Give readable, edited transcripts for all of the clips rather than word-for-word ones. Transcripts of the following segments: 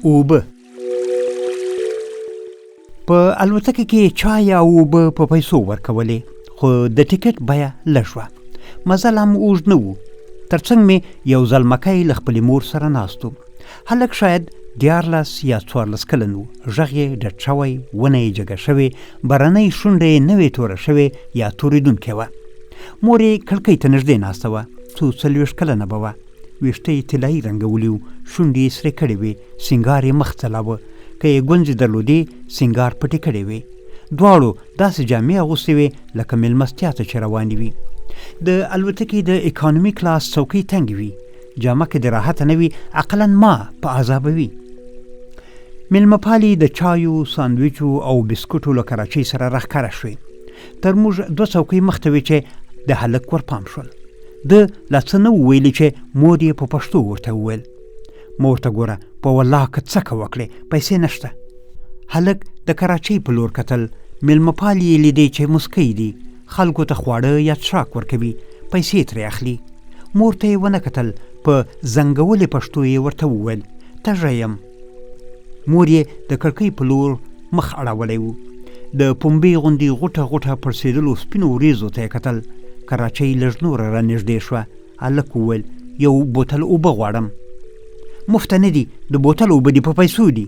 اوبه. په الوتکه کې چای او اوبه په پیسو ورکولې، خو د ټیکټ بیه لږ وه. مزل هم اوږد نه و. تر څنګ مې یو زلمکی له خپلې مور سره ناست و. هلک شاید 14 یا 14 کلن و. غږ یې ډډ شوی، ونه یې جګه شوې، برنۍ شونډه یې نوې توره شوې یا تورېدونکې وه. مور یې کړکۍ ته نږدې ناسته وه. څو 40 کلنه به وه. ویښته یې طلایي رنګولي وو، شونډې یې سرې کړې وې، سینګار یې مخ ځلاوه. که یې ګونځې درلودې، سینګار پټې کړې وې. دواړو داسې جامې اغوستې وې لکه مېلمستیا ته چې روانې وي. د الوتکې د اکانومي کلاس څوکۍ تنګې وي. جامه که د راحته نه وي، اقلا ما په عذابوي. مېلمه پالې د چایو، ساندویچو او بسکوټو له کراچۍ سره راښکاره شوې. تر موږ 2 څوکۍ مخته وې چې د هلک ورپام شول. ده لا څه نه وویلي چې مور یې په پښتو ورته وویل: ما ورته ګوره، په والله که څکه وکړې، پیسې نشته. هلک د کراچۍ په لور کتل. مېلمه پال یې لیدې چې مسکی دي، خلکو ته خواړه یا څښاک ورکوي، پیسې ترې اخلي. مور ته یې ونه کتل. په زنګولې پښتو یې ورته وویل: تږی یم. مور یې د کړکۍ په لور مخ اړولی و. د پنبې غوندې غوټه غوټه پړسېدلو سپینو وریځو ته یې کتل. کراچۍ لږ نوره رانږدې شوه. هلک وویل: یو بوتل اوبه غواړم. مفته نه دي، د بوتل اوبه دي، په پیسو دي.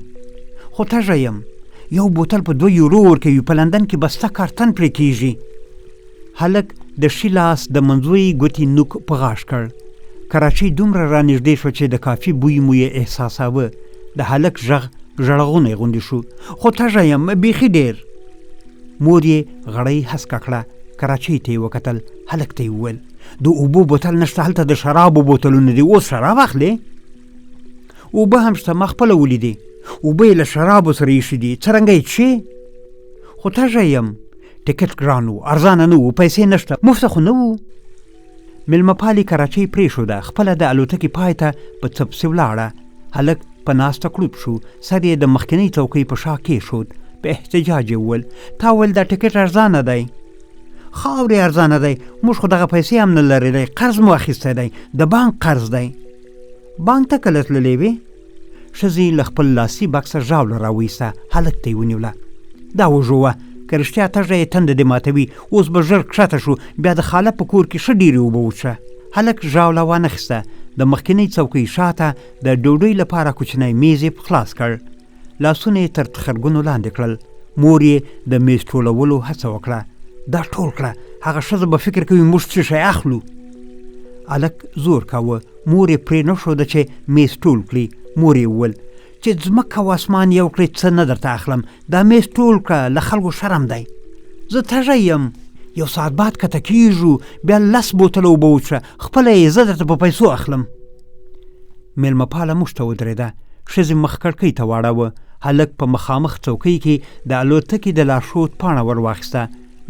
خو تږی یم. یو بوتل په 2 یورو ورکوي، په لندن کې بسته کارتن پرې کېږي. هلک د ښي لاس د منځوۍ ګوتې نوک په غاښ کړ. کراچۍ دومره رانږدې شوه چې د کافي بوی مو یې احساساوه. د هلک غږ ژړغونی غوندې شو: خو تږی یم، بیخي ډېر. مور یې غړۍ هسکه کړه. کراچۍ ته یې وکتل. هلک ته یې وویل: د اوبو بوتل نشته، هلته د شرابو بوتلونه دي، اوس شراب اخلې؟ اوبه هم شته، ما خپله ولیدې. اوبه یې له شرابو سره ایښي دي، څرنګه یې څښې؟ خو تږی یم. ټکټ ګران و، ارزانه نه و، پیسې نشته، مفته خو نه و. مېلمه پالې کراچۍ پرېښوده. خپله د الوتکې پای ته په څپسې ولاړه. هلک په ناسته کړوپ شو. سر یې د مخکینۍ څوکۍ په شا کېښود. په احتجاج یې وویل: تا ویل دا ټکټ ارزانه دی. خاورې ارزانه دی، موږ خو دغه پیسې هم نه لرې دی، قرض مو اخیستی دی، د بانک قرض دی. بانک ته کله تللی وې؟ ښځې له خپل لاسي بکسه ژاوله راویسته. هلک ته یې ونیوله. دا وژوه، که رښتیا تږی یې تنده دې ماتوي. اوس به ژر کښته شو، بیا د خاله په کور کې ښه ډېرې اوبه وڅښه. هلک ژاوله وانخیسته. د مخکینۍ څوکۍ شاته د ډوډۍ لپاره کوچنی میز یې خلاص کړ. لاسونه یې تر تخرګونو لاندې کړل. مور یې د میز ټولولو هڅه وکړه. دا ټول کړه، هغه ښځه به فکر کوي موږ څه شی اخلو. هلک زور کاوه. مور یې پرې نه ښوده چې میز ټول کړي. مور یې وویل چې ځمکه او اسمان یو کړې، څه نه درته اخلم، دا میز ټول کړه، له خلکو شرم دی. زه تږی یم، 1 ساعت بعد کته کېږو، بیا 10 بوتله اوبه وڅښه، خپله یې زه درته په پیسو اخلم. مېلمه پاله موږ ته ودرېده. ښځې مخ کړکۍ ته واړوه. هلک په مخامخ څوکۍ کې د الوتکې د لارښود پاڼه ور واخیسته.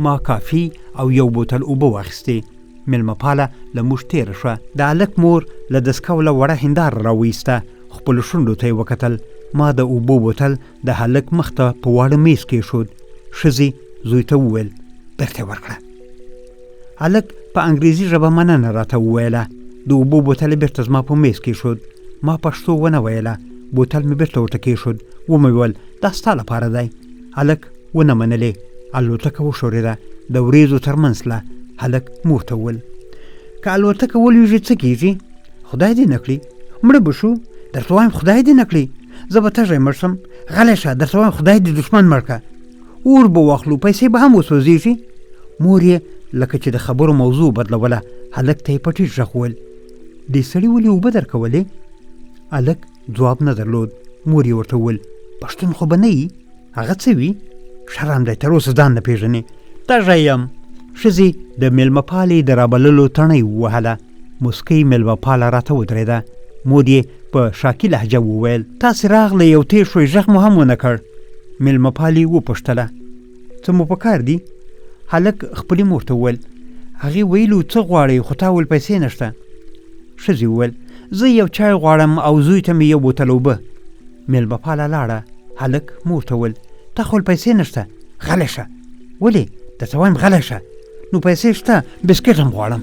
ما کافي او 1 بوتل اوبه واخیستې. مېلمه پاله له موږ تېره شوه. د هلک مور له دستکوله وړه هنداره راویسته. خپلو شونډو ته یې وکتل. ما د اوبو بوتل د هلک مخ ته په واړه میز کېښود. ښځې زوی ته وویل: بېرته یې ورکړه. هلک په انګریزي ژبه مننه راته وویله. د اوبو بوتل یې بېرته زما په میز کېښود. ما پښتو ونه ویله. بوتل مې بېرته ورته کېښود. ومې ویل: دا ستا لپاره دی. هلک ونه منلې. الوتکه وښورېده. د وریځو تر منځ له. هلک مور ته وویل: که الوتکه ولوېږي څه کېږي؟ خدای دې نه کړي، مړه به شو. درته وایم خدای دې نه کړي. زه به تږی مړ شم. غلی شه، درته وایم خدای دې دښمن مړ کړه. اور به واخلو، پیسې به هم وسوځېږي. مور یې لکه چې د خبرو موضوع بدلوله. هلک ته یې په ټیټ غږ وویل: دې سړي ولې اوبه درکولې؟ هلک ځواب نه درلود. مور یې ورته وویل: پښتون خو به نه یي، هغه څه وي؟ شرم دی، تر اوسه ځان نه پېژنې. تږی یم. ښځې د مېلمه پالې د رابللو تڼۍ ووهله. مسکۍ مېلمه پاله راته ودرېده. مور یې په شاکي لهجه وویل: تاسې راغله، یو تېر شوی، غږ مو هم ونه کړ. مېلمه پالې وپوښتله: څه مو په کار دي؟ هلک خپلې مور ته وویل: هغې ویلو څه غواړئ، خو تا ویل پیسې نشته. ښځې وویل: زه یو چای غواړم او زوی ته مې 1 بوتل اوبه. مېلمه پاله لاړه. هلک مور ته وویل: تا خو پیسې نشته. غلی شه. ولې؟ درته وایم غلی شه. نو پیسې شته، بسکټ هم غواړم.